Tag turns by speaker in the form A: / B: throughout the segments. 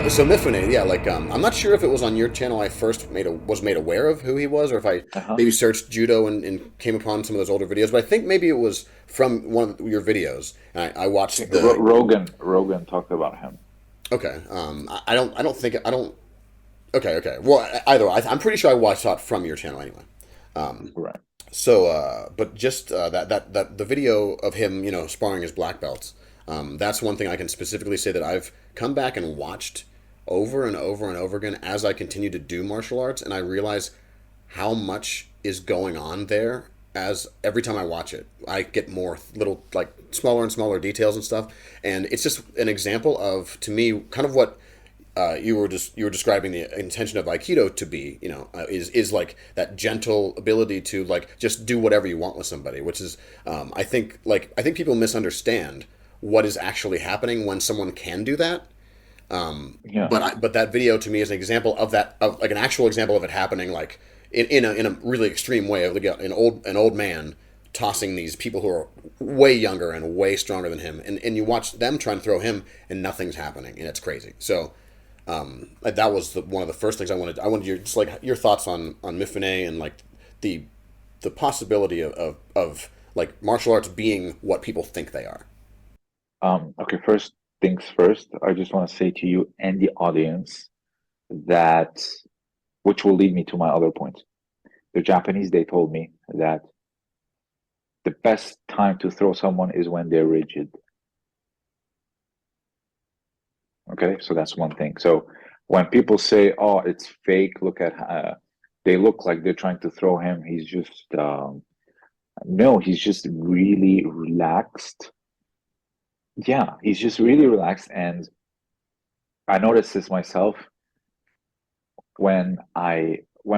A: So Mifune, yeah, like I'm not sure if it was on your channel I first was made aware of who he was, or if I
B: Uh-huh.
A: maybe searched judo and came upon some of those older videos. But I think maybe it was from one of your videos, and I
B: I think
A: watched the.
B: Rogan talked about him.
A: Okay, I don't. Okay. Well, either way, I'm pretty sure I watched it from your channel anyway.
B: Right.
A: But just that the video of him, sparring his black belts, that's one thing I can specifically say that I've come back and watched over and over and over again as I continue to do martial arts, and I realize how much is going on there. As every time I watch it, I get more little, like, smaller and smaller details and stuff, and it's just an example of, to me, kind of what you were describing the intention of Aikido to be, is like that gentle ability to, like, just do whatever you want with somebody, which is, I think people misunderstand what is actually happening when someone can do that.
B: Yeah.
A: But that video to me is an example of that, of like an actual example of it happening, like in a really extreme way, of like an old man tossing these people who are way younger and way stronger than him, and you watch them try and throw him, and nothing's happening, and it's crazy. So that was one of the first things I wanted. I wanted your, just like, your thoughts on Mifune, and like the the possibility of like martial arts being what people think they are.
B: Okay, first things first, I just want to say to you and the audience that, which will lead me to my other point. The Japanese, they told me that the best time to throw someone is when they're rigid. Okay, so that's one thing. So when people say, "Oh, it's fake," look at they look like they're trying to throw him. He's just no, he's just really relaxed. Yeah, he's just really relaxed, and I noticed this myself when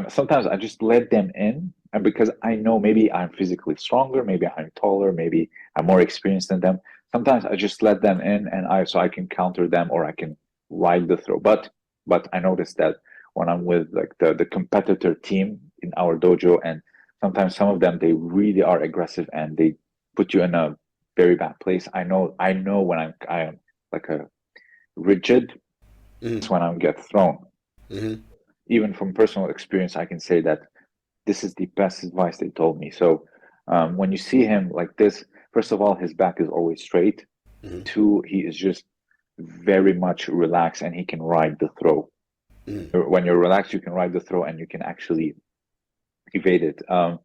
B: sometimes I just let them in, and because I know maybe I'm physically stronger, maybe I'm taller, maybe I'm more experienced than them. Sometimes I just let them in, and I can counter them or I can ride the throw. But I noticed that when I'm with like the competitor team in our dojo, and sometimes some of them they really are aggressive and they put you in a very bad place. I know when I am like a rigid,
A: Mm-hmm.
B: it's when I get thrown.
A: Mm-hmm.
B: Even from personal experience, I can say that this is the best advice they told me. So when you see him like this, first of all, his back is always straight.
A: Mm-hmm.
B: Two, he is just very much relaxed and he can ride the throw.
A: Mm-hmm.
B: When you're relaxed, you can ride the throw and you can actually evade it. I'll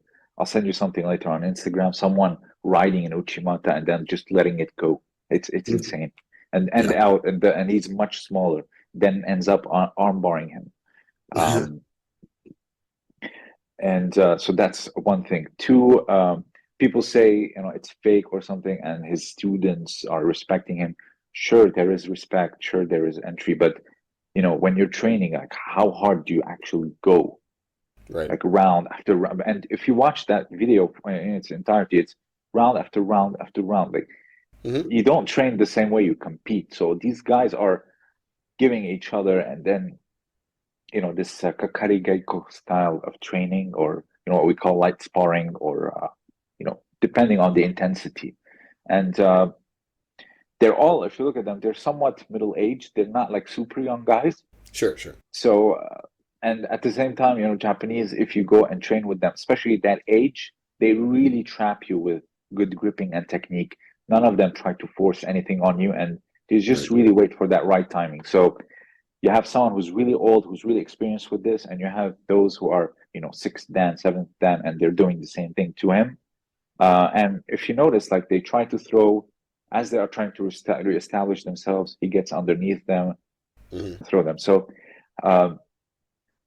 B: send you something later on Instagram. Someone riding an Uchimata and then just letting it go. It's
A: Mm-hmm.
B: insane. And
A: Yeah.
B: out and he's much smaller. Then ends up arm barring him. Um, And so that's one thing. Two, people say, it's fake or something, and his students are respecting him. Sure, there is respect. Sure, there is entry. But, when you're training, like, how hard do you actually go?
A: Right.
B: Like round after round. And if you watch that video in its entirety, it's round after round after round. Like,
A: Mm-hmm.
B: you don't train the same way you compete. So these guys are giving each other, and then this Kakari Geiko style of training, or what we call light sparring, or depending on the intensity. And they're all, if you look at them, they're somewhat middle aged. They're not like super young guys.
A: Sure. Sure.
B: So, and at the same time, Japanese, if you go and train with them, especially at that age, they really trap you with good gripping and technique. None of them try to force anything on you, and they just
A: Right.
B: really wait for that right timing. So you have someone who's really old, who's really experienced with this, and you have those who are, sixth dan, seventh dan, and they're doing the same thing to him. And if you notice, like they try to throw as they are trying to reestablish themselves, he gets underneath them,
A: Mm-hmm.
B: throw them. So um,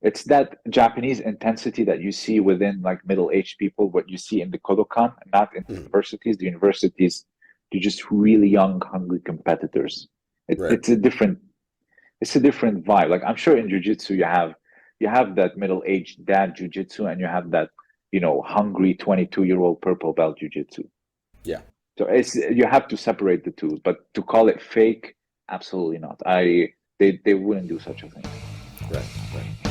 B: it's that Japanese intensity that you see within like middle-aged people, what you see in the Kodokan, not in
A: Mm-hmm.
B: universities. The universities, they're just really young, hungry competitors. It,
A: Right.
B: it's a different it's a different vibe. Like I'm sure in jujitsu you have that middle-aged dad jujitsu and you have that, hungry 22-year-old purple belt jujitsu.
A: Yeah.
B: So you have to separate the two, but to call it fake, absolutely not. They wouldn't do such a thing.
A: Right. Right.